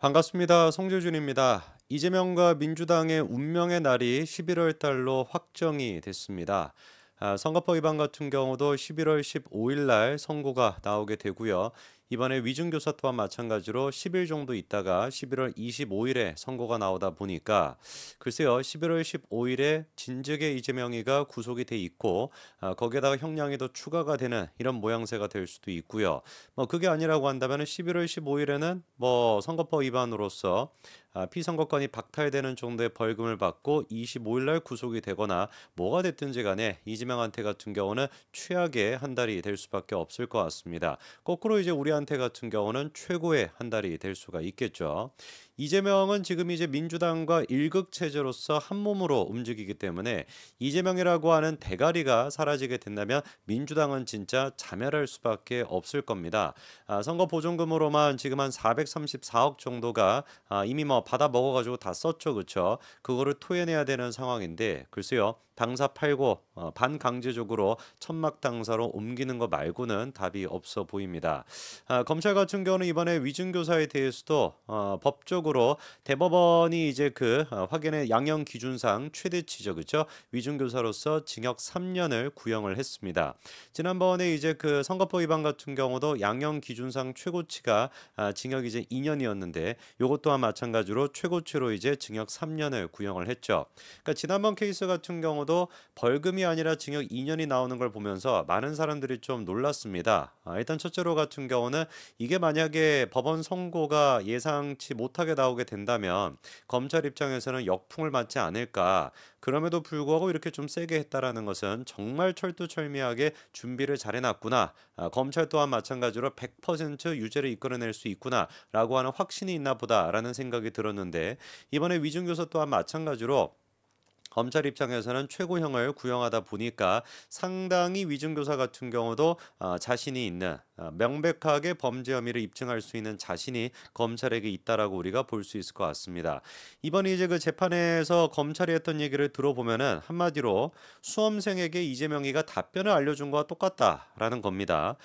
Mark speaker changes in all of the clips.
Speaker 1: 반갑습니다. 송재준입니다. 이재명과 민주당의 운명의 날이 11월 달로 확정이 됐습니다. 선거법 위반 같은 경우도 11월 15일 날 선고가 나오게 되고요. 이번에 위중교사 또한 마찬가지로 10일 정도 있다가 11월 25일에 선고가 나오다 보니까 글쎄요. 11월 15일에 진즉에 이재명이가 구속이 돼 있고 거기에다가 형량이 더 추가가 되는 이런 모양새가 될 수도 있고요. 뭐 그게 아니라고 한다면 11월 15일에는 뭐 선거법 위반으로서 피선거권이 박탈되는 정도의 벌금을 받고 25일 날 구속이 되거나 뭐가 됐든지 간에 이재명한테 같은 경우는 최악의 한 달이 될 수밖에 없을 것 같습니다. 거꾸로 이제 우리한테 같은 경우는 최고의 한 달이 될 수가 있겠죠. 이재명은 지금 이제 민주당과 일극 체제로서 한 몸으로 움직이기 때문에 이재명이라고 하는 대가리가 사라지게 된다면 민주당은 진짜 자멸할 수밖에 없을 겁니다. 선거 보존금으로만 지금 한 434억 정도가 이미 뭐 받아 먹어가지고 다 썼죠, 그렇죠? 그거를 토해내야 되는 상황인데 글쎄요. 당사 팔고 반강제적으로 천막 당사로 옮기는 거 말고는 답이 없어 보입니다. 검찰 같은 경우는 이번에 위증교사에 대해서도 법적으로 대법원이 이제 확인의 양형 기준상 최대치죠, 그렇죠? 위증교사로서 징역 3년을 구형을 했습니다. 지난번에 이제 선거법 위반 같은 경우도 양형 기준상 최고치가 징역 이제 2년이었는데 요것 또한 마찬가지로 최고치로 이제 징역 3년을 구형을 했죠. 그러니까 지난번 케이스 같은 경우도 벌금이 아니라 징역 2년이 나오는 걸 보면서 많은 사람들이 좀 놀랐습니다. 일단 첫째로 같은 경우는 이게 만약에 법원 선고가 예상치 못하게 나오게 된다면 검찰 입장에서는 역풍을 맞지 않을까. 그럼에도 불구하고 이렇게 좀 세게 했다라는 것은 정말 철두철미하게 준비를 잘 해놨구나. 검찰 또한 마찬가지로 100% 유죄를 이끌어낼 수 있구나라고 하는 확신이 있나 보다라는 생각이 들었는데 이번에 위중교사 또한 마찬가지로 검찰 입장에서는 최고형을 구형하다 보니까 상당히 위증교사 같은 경우도 자신이 있는 명백하게 범죄 혐의를 입증할 수 있는 자신이 검찰에게 있다라고 우리가 볼 수 있을 것 같습니다. 이번에 이제 재판에서 검찰이 했던 얘기를 들어보면은 한마디로 수험생에게 이재명이가 답변을 알려준 거와 똑같다라는 겁니다.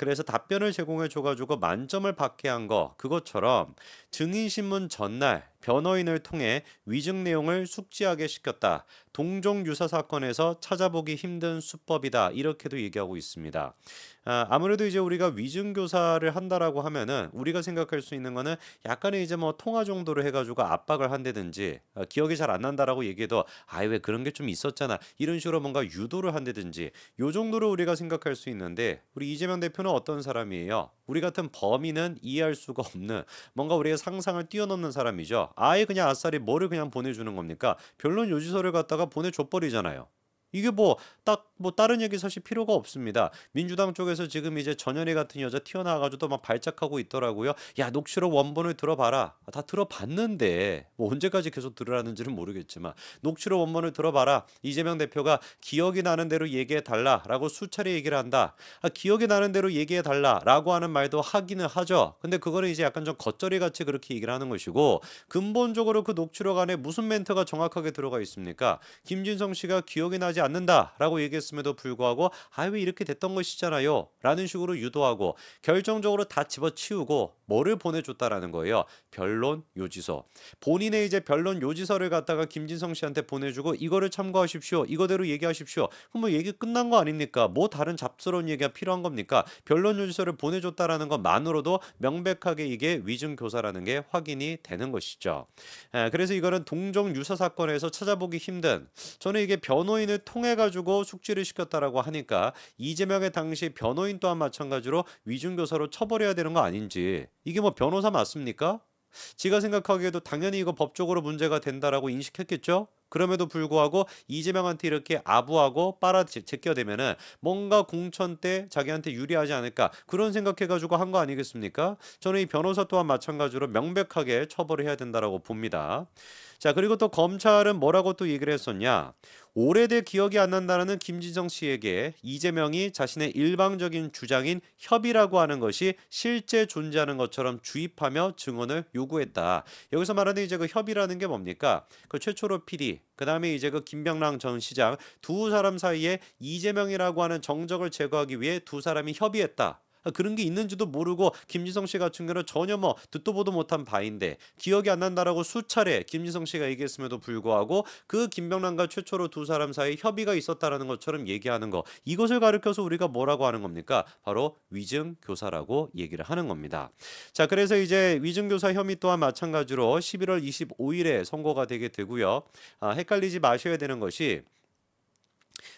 Speaker 1: 그래서 답변을 제공해 줘가지고 만점을 받게 한 거 그것처럼 증인신문 전날 변호인을 통해 위증 내용을 숙지하게 시켰다. 동종 유사 사건에서 찾아보기 힘든 수법이다. 이렇게도 얘기하고 있습니다. 아무래도 이제 우리가 위증 교사를 한다라고 하면은 우리가 생각할 수 있는 거는 약간의 이제 뭐 통화 정도로 해가지고 압박을 한다든지 기억이 잘 안 난다라고 얘기해도 아이 왜 그런 게 좀 있었잖아 이런 식으로 뭔가 유도를 한다든지 요 정도로 우리가 생각할 수 있는데 우리 이재명 대표는 어떤 사람이에요? 우리 같은 범인은 이해할 수가 없는 뭔가 우리가 상상을 뛰어넘는 사람이죠. 아예 그냥 아싸리 뭐를 그냥 보내주는 겁니까? 변론 요지서를 갖다가 보내줘 버리잖아요. 이게 뭐 다른 얘기 사실 필요가 없습니다. 민주당 쪽에서 지금 이제 전현희 같은 여자 튀어나와가지고 막 발작하고 있더라고요. 야 녹취록 원본을 들어봐라. 다 들어봤는데 뭐 언제까지 계속 들으라는지는 모르겠지만 녹취록 원본을 들어봐라. 이재명 대표가 기억이 나는 대로 얘기해 달라라고 수차례 얘기를 한다. 기억이 나는 대로 얘기해 달라라고 하는 말도 하기는 하죠. 근데 그거는 이제 약간 좀 겉절이 같이 그렇게 얘기를 하는 것이고 근본적으로 그 녹취록 안에 무슨 멘트가 정확하게 들어가 있습니까? 김진성 씨가 기억이 나지 않는다라고 얘기했음에도 불구하고 왜 이렇게 됐던 것이잖아요 라는 식으로 유도하고 결정적으로 다 집어치우고 뭐를 보내줬다라는 거예요. 변론 요지서. 본인의 이제 변론 요지서를 갖다가 김진성 씨한테 보내주고 이거를 참고하십시오. 이거대로 얘기하십시오. 그럼 뭐 얘기 끝난 거 아닙니까? 뭐 다른 잡스러운 얘기가 필요한 겁니까? 변론 요지서를 보내줬다라는 것만으로도 명백하게 이게 위증 교사라는 게 확인이 되는 것이죠. 그래서 이거는 동종 유사 사건에서 찾아보기 힘든 저는 이게 변호인을 통해 가지고 숙지를 시켰다라고 하니까 이재명의 당시 변호인 또한 마찬가지로 위중교사로 처벌해야 되는 거 아닌지 이게 뭐 변호사 맞습니까? 지가 생각하기에도 당연히 이거 법적으로 문제가 된다라고 인식했겠죠? 그럼에도 불구하고 이재명한테 이렇게 아부하고 빨아 제껴대면은 뭔가 공천 때 자기한테 유리하지 않을까 그런 생각해가지고 한 거 아니겠습니까? 저는 이 변호사 또한 마찬가지로 명백하게 처벌을 해야 된다라고 봅니다. 자 그리고 또 검찰은 뭐라고 또 얘기를 했었냐? 오래돼 기억이 안 난다는 김진성 씨에게 이재명이 자신의 일방적인 주장인 협의라고 하는 것이 실제 존재하는 것처럼 주입하며 증언을 요구했다. 여기서 말하는 이제 그 협의라는 게 뭡니까? 그 최초로 PD, 그 다음에 이제 그 김병랑 전 시장 두 사람 사이에 이재명이라고 하는 정적을 제거하기 위해 두 사람이 협의했다. 그런 게 있는지도 모르고 김지성 씨 같은 경우는 전혀 뭐 듣도 보도 못한 바인데 기억이 안 난다라고 수차례 김지성 씨가 얘기했음에도 불구하고 그 김병란과 최초로 두 사람 사이 협의가 있었다라는 것처럼 얘기하는 거, 이것을 가리켜서 우리가 뭐라고 하는 겁니까? 바로 위증교사라고 얘기를 하는 겁니다. 자, 그래서 이제 위증교사 혐의 또한 마찬가지로 11월 25일에 선고가 되게 되고요. 헷갈리지 마셔야 되는 것이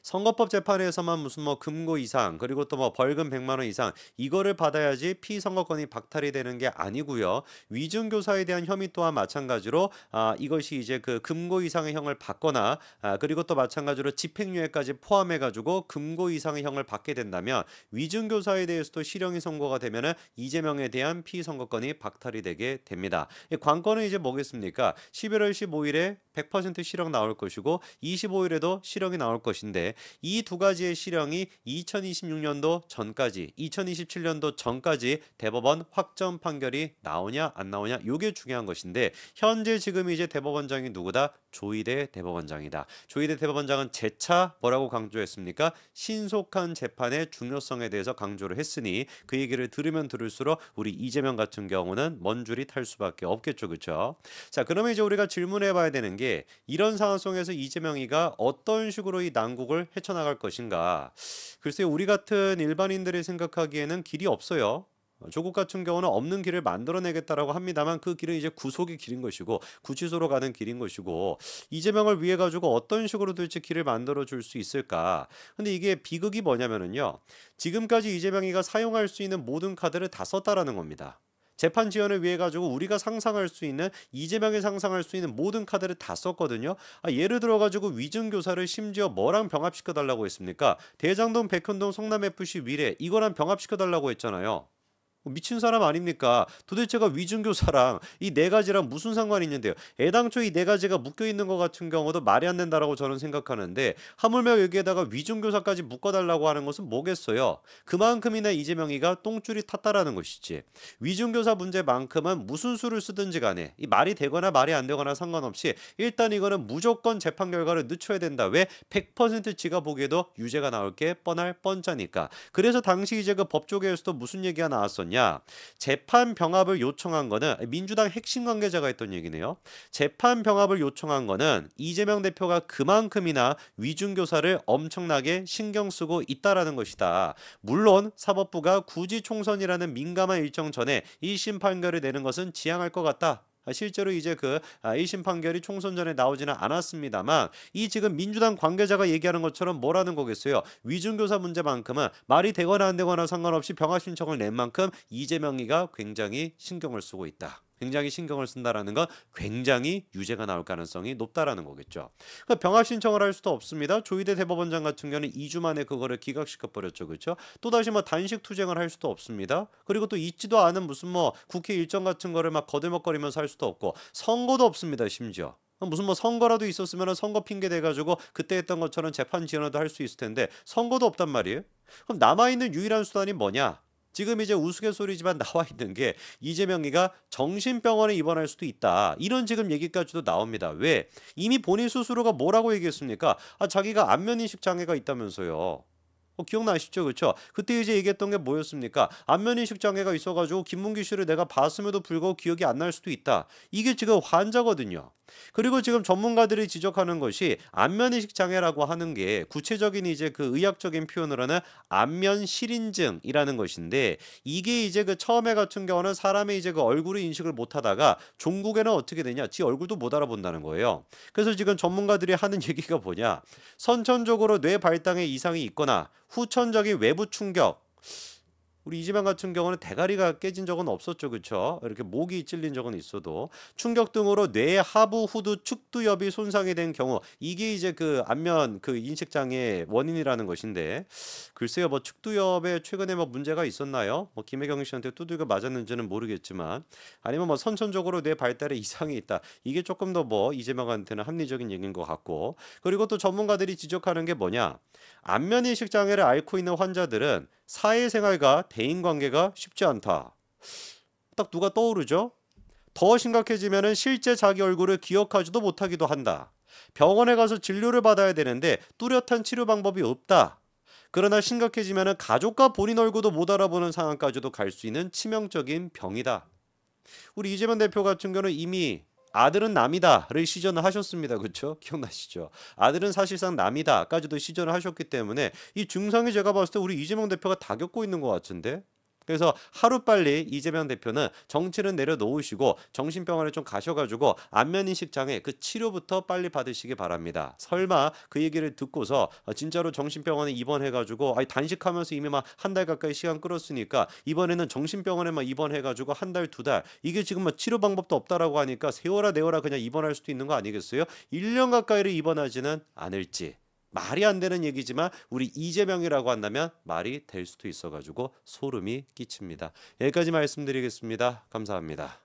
Speaker 1: 선거법 재판에서만 무슨 뭐 금고 이상 그리고 또 뭐 벌금 100만 원 이상 이거를 받아야지 피선거권이 박탈이 되는 게 아니고요. 위증교사에 대한 혐의 또한 마찬가지로 이것이 이제 그 금고 이상의 형을 받거나 그리고 또 마찬가지로 집행유예까지 포함해 가지고 금고 이상의 형을 받게 된다면 위증교사에 대해서도 실형이 선고가 되면은 이재명에 대한 피선거권이 박탈이 되게 됩니다. 이 관건은 이제 뭐겠습니까? 11월 15일에 100% 실형 나올 것이고 25일에도 실형이 나올 것인데 이 두 가지의 실형이 2026년도 전까지 2027년도 전까지 대법원 확정 판결이 나오냐 안 나오냐 이게 중요한 것인데 현재 지금 이제 대법원장이 누구다? 조희대 대법원장이다. 조희대 대법원장은 재차 뭐라고 강조했습니까? 신속한 재판의 중요성에 대해서 강조를 했으니 그 얘기를 들으면 들을수록 우리 이재명 같은 경우는 먼 줄이 탈 수밖에 없겠죠. 그렇죠? 자, 그러면 이제 우리가 질문해 봐야 되는 게 이런 상황 속에서 이재명이가 어떤 식으로 이 난국을 헤쳐나갈 것인가. 글쎄요, 우리 같은 일반인들이 생각하기에는 길이 없어요. 조국 같은 경우는 없는 길을 만들어내겠다라고 합니다만 그 길은 이제 구속의 길인 것이고 구치소로 가는 길인 것이고 이재명을 위해 가지고 어떤 식으로 도대체 길을 만들어 줄 수 있을까. 근데 이게 비극이 뭐냐면은요, 지금까지 이재명이가 사용할 수 있는 모든 카드를 다 썼다라는 겁니다. 재판 지연을 위해 가지고 우리가 상상할 수 있는 이재명이 상상할 수 있는 모든 카드를 다 썼거든요. 예를 들어 가지고 위증교사를 심지어 뭐랑 병합시켜 달라고 했습니까? 대장동, 백현동, 성남FC 미래 이거랑 병합시켜 달라고 했잖아요. 미친 사람 아닙니까? 도대체가 위중교사랑 이 네 가지랑 무슨 상관이 있는데요? 애당초 이 네 가지가 묶여 있는 것 같은 경우도 말이 안 된다라고 저는 생각하는데 하물며 여기에다가 위중교사까지 묶어달라고 하는 것은 뭐겠어요? 그만큼이나 이재명이가 똥줄이 탔다라는 것이지. 위중교사 문제만큼은 무슨 수를 쓰든지 간에 이 말이 되거나 말이 안 되거나 상관없이 일단 이거는 무조건 재판 결과를 늦춰야 된다. 왜? 100% 지가 보기에도 유죄가 나올 게 뻔할 뻔짜니까. 그래서 당시 이제 그 법조계에서도 무슨 얘기가 나왔었냐? 재판 병합을 요청한 거는 민주당 핵심 관계자가 했던 얘기네요. 재판 병합을 요청한 거는 이재명 대표가 그만큼이나 위중교사를 엄청나게 신경 쓰고 있다라는 것이다. 물론 사법부가 굳이 총선이라는 민감한 일정 전에 1심 판결을 내는 것은 지양할 것 같다. 실제로 이제 그 1심 판결이 총선 전에 나오지는 않았습니다만 이 지금 민주당 관계자가 얘기하는 것처럼 뭐라는 거겠어요? 위중교사 문제만큼은 말이 되거나 안 되거나 상관없이 병합 신청을 낸 만큼 이재명이가 굉장히 신경을 쓰고 있다. 굉장히 신경을 쓴다라는 건 굉장히 유죄가 나올 가능성이 높다라는 거겠죠. 그러니까 병합 신청을 할 수도 없습니다. 조희대 대법원장 같은 경우는 2주 만에 그거를 기각시켜 버렸죠. 그렇죠? 또다시 뭐 단식 투쟁을 할 수도 없습니다. 그리고 또 있지도 않은 무슨 뭐 국회 일정 같은 거를 막 거들먹거리면서 할 수도 없고 선거도 없습니다. 심지어. 무슨 뭐 선거라도 있었으면 선거 핑계 대가지고 그때 했던 것처럼 재판 지연도 할 수 있을 텐데 선거도 없단 말이에요. 그럼 남아있는 유일한 수단이 뭐냐? 지금 이제 우스갯소리지만 나와 있는 게 이재명이가 정신병원에 입원할 수도 있다. 이런 지금 얘기까지도 나옵니다. 왜? 이미 본인 스스로가 뭐라고 얘기했습니까? 자기가 안면인식 장애가 있다면서요. 기억나시죠? 그렇죠? 그때 이제 얘기했던 게 뭐였습니까? 안면인식 장애가 있어가지고 김문기 씨를 내가 봤음에도 불구하고 기억이 안 날 수도 있다. 이게 지금 환자거든요. 그리고 지금 전문가들이 지적하는 것이 안면인식 장애라고 하는 게 구체적인 이제 그 의학적인 표현으로는 안면 실인증이라는 것인데 이게 이제 그 처음에 같은 경우는 사람의 이제 그 얼굴을 인식을 못하다가 종국에는 어떻게 되냐? 지 얼굴도 못 알아본다는 거예요. 그래서 지금 전문가들이 하는 얘기가 뭐냐? 선천적으로 뇌 발달에 이상이 있거나 후천적인 외부 충격. 우리 이재명 같은 경우는 대가리가 깨진 적은 없었죠. 그렇죠? 이렇게 목이 찔린 적은 있어도 충격 등으로 뇌 하부 후두 측두엽이 손상이 된 경우 이게 이제 그 안면 그 인식 장애 원인이라는 것인데 글쎄요. 뭐 측두엽에 최근에 뭐 문제가 있었나요? 뭐 김혜경 씨한테 두들겨 맞았는지는 모르겠지만 아니면 뭐 선천적으로 뇌 발달에 이상이 있다. 이게 조금 더 뭐 이재명한테는 합리적인 얘기인 것 같고 그리고 또 전문가들이 지적하는 게 뭐냐? 안면 인식 장애를 앓고 있는 환자들은 사회생활과 대인관계가 쉽지 않다. 딱 누가 떠오르죠? 더 심각해지면은 실제 자기 얼굴을 기억하지도 못하기도 한다. 병원에 가서 진료를 받아야 되는데 뚜렷한 치료 방법이 없다. 그러나 심각해지면은 가족과 본인 얼굴도 못 알아보는 상황까지도 갈 수 있는 치명적인 병이다. 우리 이재명 대표 같은 경우는 이미 아들은 남이다를 시전을 하셨습니다. 그렇죠? 기억나시죠? 아들은 사실상 남이다까지도 시전을 하셨기 때문에 이 증상이 제가 봤을 때 우리 이재명 대표가 다 겪고 있는 것 같은데. 그래서 하루빨리 이재명 대표는 정치를 내려놓으시고 정신병원에 좀 가셔가지고 안면인식 장애 그 치료부터 빨리 받으시기 바랍니다. 설마 그 얘기를 듣고서 진짜로 정신병원에 입원해가지고 아니 단식하면서 이미 막 한 달 가까이 시간 끌었으니까 이번에는 정신병원에만 입원해가지고 한 달, 두 달 이게 지금 막 치료 방법도 없다라고 하니까 세워라 내워라 그냥 입원할 수도 있는 거 아니겠어요? 1년 가까이를 입원하지는 않을지. 말이 안 되는 얘기지만 우리 이재명이라고 한다면 말이 될 수도 있어가지고 소름이 끼칩니다. 여기까지 말씀드리겠습니다. 감사합니다.